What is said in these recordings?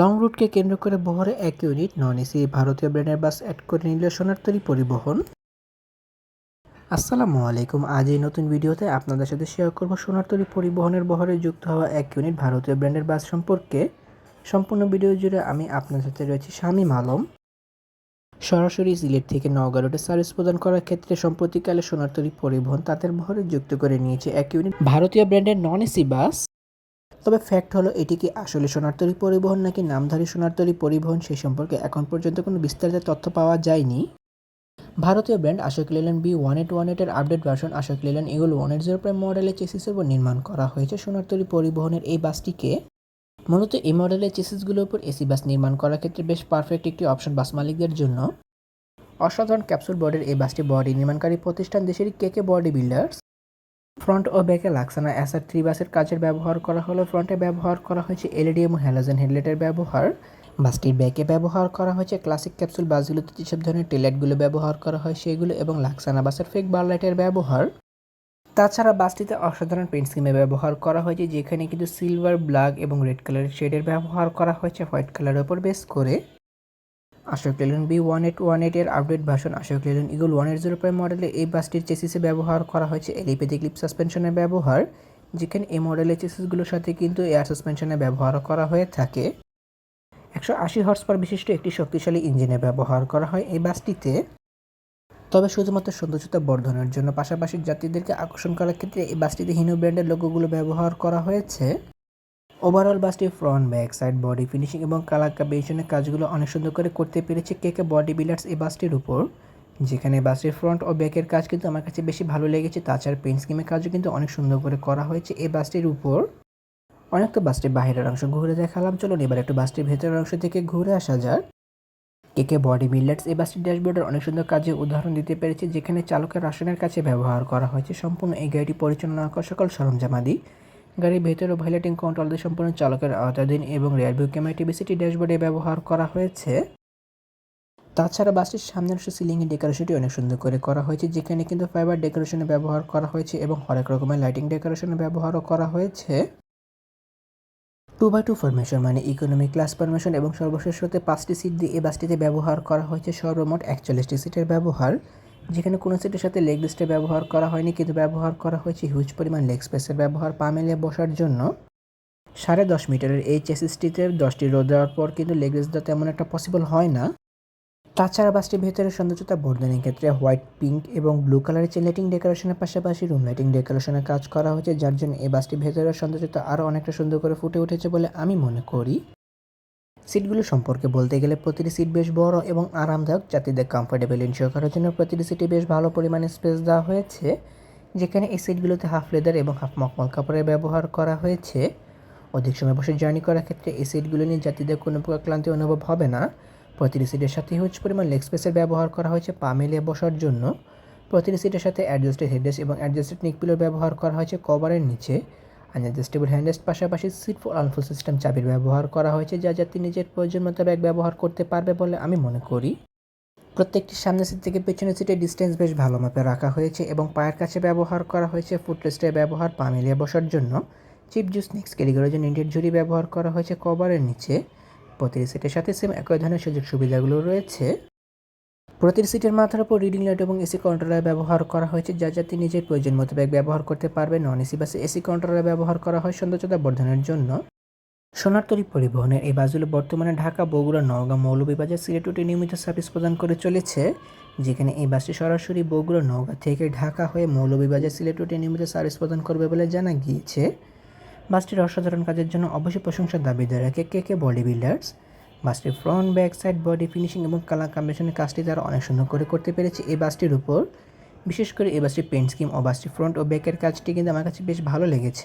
Long রুটকে কেন্দ্র করে বহরে 1 ইউনিট নন এসি ভারতীয় ব্র্যান্ডের বাস অ্যাড করে নিল সোনারতরী পরিবহন। আসসালামু আলাইকুম। আজ এই নতুন ভিডিওতে আপনাদের সাথে শেয়ার করব সোনারতরী পরিবহনের বহরে যুক্ত হওয়া 1 ইউনিট ভারতীয় ব্র্যান্ডের বাস সম্পর্কে। সম্পূর্ণ ভিডিও জুড়ে আমি আপনার সাথে রয়েছি শামীম আলম। সরাসরি সিলেট থেকে নওগাঁ রুটে সার্ভিস প্রদান করার ক্ষেত্রে সম্প্রতিকালে সোনারতরী পরিবহন তাদের বহরে যুক্ত করে নিয়েছে 1 ইউনিট ভারতীয় ব্র্যান্ডের নন এসি বাস। তবে ফ্যাক্ট হলো এটি কি আসলে সোনারতরী পরিবহন নাকি নামধারী সোনারতরী পরিবহন সেই সম্পর্কে এখন পর্যন্ত কোনো বিস্তারিত তথ্য পাওয়া যায়নি। ভারতীয় ব্র্যান্ড আশোক লেল্যান্ড B1818 এর update version Ashok Leyland Eagle 180 Prime মডেলের চেসিসের উপর নির্মাণ করা হয়েছে সোনারতরী পরিবহনের এই বাসটিকে। মূলত এই মডেলের চেসিসগুলোর উপর এসি বাস নির্মাণ করার ক্ষেত্রে বেশ পারফেক্ট একটি অপশন বাস মালিকদের জন্য। অসাধারণ ক্যাপসুল বডির এই বাসটি বডি নির্মাণকারী প্রতিষ্ঠান দেশেরই কেকে বডি বিল্ডার্স। ফ্রন্ট ও ব্যাকে লাক্সানা SR3 বাসের কাজের ব্যবহার করা হলো। ফ্রন্টে ব্যবহার করা হয়েছে LED এবং হ্যালোজেন হেডলাইটের ব্যবহার। বাসটির ব্যাকে ব্যবহার করা হয়েছে ক্লাসিক ক্যাপসুল বাসগুলোতে যেসব ধরনের টেললাইটগুলো ব্যবহার করা হয় সেগুলো এবং লাক্সানা বাসের ফেক বার লাইটের ব্যবহার। তাছাড়া বাসটিতে অসাধারণ পেইন্ট স্কিমে ব্যবহার করা হয়েছে, যেখানে কিন্তু সিলভার, ব্ল্যাক এবং রেড কালারের শেডের ব্যবহার করা হয়েছে হোয়াইট কালারের উপর বেস করে। আশোক লেল্যান্ড B1818 এর update version Ashok Leyland Eagle 180 Prime মডেলে এই বাসটির চেসিসে ব্যবহার করা হয়েছে এলিপ্যাথিক লিপ সাসপেনশনের ব্যবহার, যেখানে এই মডেলের চেসিসগুলোর সাথে কিন্তু এয়ার সাসপেনশনের ব্যবহার করা হয়ে থাকে। 180 হর্স পাওয়ার বিশিষ্ট একটি শক্তিশালী ইঞ্জিনের ব্যবহার করা হয় এই বাসটিতে। তবে শুধুমাত্র সৌন্দর্যতা বর্ধনের জন্য পাশাপাশি যাত্রীদেরকে আকর্ষণ করার ক্ষেত্রে এই বাসটিতে হিনো ব্র্যান্ডের লোগোগুলো ব্যবহার করা হয়েছে। ওভারঅল বাসটির front, back side, body finishing এবং কালার কম্বিনেশনের কাজগুলো অনেক সুন্দর করে করতে পেরেছে কেকে বডি বিল্ডার্স এই বাসটির উপর, যেখানে বাসটির ফ্রন্ট ও ব্যাকের কাজ কিন্তু আমার কাছে বেশি ভালো লেগেছে। তাছাড়া পেইন্ট স্কিমের কাজও কিন্তু অনেক সুন্দর করে করা হয়েছে এই বাসটির উপর। অনেক তো বাসটির বাইরের অংশ ঘুরে দেখালাম, চলুন এবার একটু বাসটির ভেতরের অংশ থেকে ঘুরে আসা যাক। কেকে বডি বিল্ডার্স এই বাসটির ড্যাশবোর্ডের অনেক সুন্দর কাজের উদাহরণ দিতে পেরেছে, যেখানে চালকের আসনের কাছে ব্যবহার করা হয়েছে সম্পূর্ণ এই গাড়িটি পরিচালনা করা সকল সরঞ্জামাদি। গাড়ির ভেতরে ভাইলাইটিং কন্ট্রোল দিয়ে সম্পূর্ণ চালকের আওতাধীন এবং রিয়ার ভিউ ক্যামেরা টিভিসিটি ড্যাশবোর্ডে ব্যবহার করা হয়েছে। তাছাড়া বাসটির সামনের সিলিংয়ের ডেকোরেশনটি অনেক সুন্দর করে করা হয়েছে, যেখানে কিন্তু ফাইবার ডেকোরেশনে ব্যবহার করা হয়েছে এবং হরেক রকমের লাইটিং ডেকোরেশনে ব্যবহারও করা হয়েছে। 2x2 ফরমেশন মানে ইকোনমি ক্লাস ফরমেশন এবং সর্বশেষ হতে 5টি সিট দিয়ে এই বাসটিতে ব্যবহার করা হয়েছে সর্বমোট 41টি সিটের ব্যবহার, যেখানে কোনো সিটের সাথে লেগ রেস্টের ব্যবহার করা হয়নি, কিন্তু ব্যবহার করা হয়েছে হিউজ পরিমাণ লেগ স্পেসের ব্যবহার পা মেলিয়ে বসার জন্য। 10.5 মিটারের এই চেসিসটিতে 10টি রো দেওয়ার পর কিন্তু লেগ রেস্ট দেওয়া তেমন একটা পসিবল হয় না। তাছাড়া বাসটির ভেতরে সৌন্দর্যতা বর্ধনের ক্ষেত্রে হোয়াইট, পিঙ্ক এবং ব্লু কালারের চেন লাইটিং ডেকোরেশনের পাশাপাশি রুম লাইটিং ডেকোরেশনের কাজ করা হয়েছে, যার জন্য এই বাসটির ভেতরের সৌন্দর্যতা আরও অনেকটা সুন্দর করে ফুটে উঠেছে বলে আমি মনে করি। সিটগুলো সম্পর্কে বলতে গেলে প্রতিটি সিট বেশ বড় এবং আরামদায়ক। যাত্রীদের কমফোর্টেবল এনশিওর করার জন্য প্রতিটি সিটে বেশ ভালো পরিমাণে স্পেস দেওয়া হয়েছে, যেখানে এই সিটগুলোতে হাফ লেদার এবং হাফ মখমল কাপড়ের ব্যবহার করা হয়েছে। অধিক সময় বসে জার্নি করার ক্ষেত্রে এই সিটগুলো নিয়ে যাত্রীদের কোনো প্রকার ক্লান্তি অনুভব হবে না। প্রতিটি সিটের সাথে হিউজ পরিমাণ লেগ স্পেসের ব্যবহার করা হয়েছে পা মেলিয়ে বসার জন্য। প্রতিটি সিটের সাথে অ্যাডজাস্টেড হেডরেস্ট এবং অ্যাডজাস্টেড নিক পিলোর ব্যবহার করা হয়েছে কভারের নিচে। অ্যাডজাস্টেবল হ্যান্ডরেস্ট পাশাপাশি সিট ফর আনফুল সিস্টেম চাবির ব্যবহার করা হয়েছে, যা যাত্রী নিজের প্রয়োজন মোতাবেক ব্যবহার করতে পারবে বলে আমি মনে করি। প্রত্যেকটি সামনের সিট থেকে পেছনের সিটের ডিস্টেন্স বেশ ভালো মাপে রাখা হয়েছে এবং পায়ের কাছে ব্যবহার করা হয়েছে ফুটরেস্টের ব্যবহার পা মিলিয়ে বসার জন্য। চিপ জুস স্ন্যাক্স ক্যারি করার জন্য ইন্ডিয়ান ঝুড়ি ব্যবহার করা হয়েছে কভারের নিচে। প্রতিটি সিটের সাথে সেম একই ধরনের সুযোগ সুবিধাগুলো রয়েছে। প্রতিটি সিটের মাথার উপর রিডিং লাইট এবং এসি কন্ট্রোলার ব্যবহার করা হয়েছে, যা যাত্রী নিজের প্রয়োজন মোতাবেক ব্যবহার করতে পারবে। নন এসি বাসে এসি কন্ট্রোলার ব্যবহার করা হয় সৌন্দর্যতা বর্ধনের জন্য। সোনারতরী পরিবহনের এই বাসগুলো বর্তমানে ঢাকা, বগুড়া, নওগাঁ, মৌলভীবাজার, সিলেট রুটে নিয়মিত সার্ভিস প্রদান করে চলেছে, যেখানে এই বাসটি সরাসরি বগুড়া, নওগাঁ থেকে ঢাকা হয়ে মৌলভীবাজার, সিলেট রুটে নিয়মিত সার্ভিস প্রদান করবে বলে জানা গিয়েছে। বাসটির অসাধারণ কাজের জন্য অবশ্যই প্রশংসার দাবিদার রাখে কেকে বডি বিল্ডার্স। বাসটির front, back side, body finishing এবং কালার কম্বিনেশনের কাজটি তারা অনেক সুন্দর করে করতে পেরেছে এই বাসটির উপর। বিশেষ করে এই বাসটির পেইন্ট স্কিম ও বাসটির ফ্রন্ট ও ব্যাকের কাজটি কিন্তু আমার কাছে বেশ ভালো লেগেছে।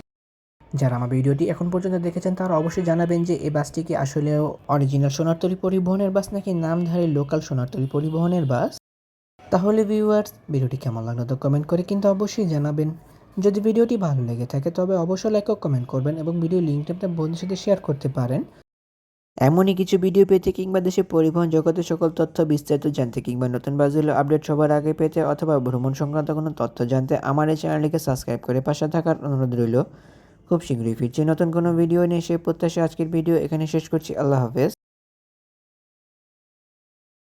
যারা আমার ভিডিওটি এখন পর্যন্ত দেখেছেন তারা অবশ্যই জানাবেন যে এই বাসটি কি আসলেও অরিজিনাল সোনারতরী পরিবহনের বাস নাকি নামধারী লোকাল সোনারতরী পরিবহনের বাস। তাহলে ভিউয়ার্স, ভিডিওটি কেমন লাগলো তো কমেন্ট করে কিন্তু অবশ্যই জানাবেন। যদি ভিডিওটি ভালো লেগে থাকে তবে অবশ্যই লাইক ও কমেন্ট করবেন এবং ভিডিও লিঙ্কটি আপনার বন্ধুদের সাথে শেয়ার করতে পারেন। এমনই কিছু ভিডিও পেতে কিংবা দেশের পরিবহন জগতের সকল তথ্য বিস্তারিত জানতে কিংবা নতুন বাসগুলো আপডেট সবার আগে পেতে অথবা ভ্রমণ সংক্রান্ত কোনো তথ্য জানতে আমার এই চ্যানেলটিকে সাবস্ক্রাইব করে পাশে থাকার অনুরোধ রইল। খুব শীঘ্রই ফিরছি নতুন কোনো ভিডিও নিয়ে, সেই প্রত্যাশা আজকের ভিডিও এখানে শেষ করছি। আল্লাহ হাফেজ।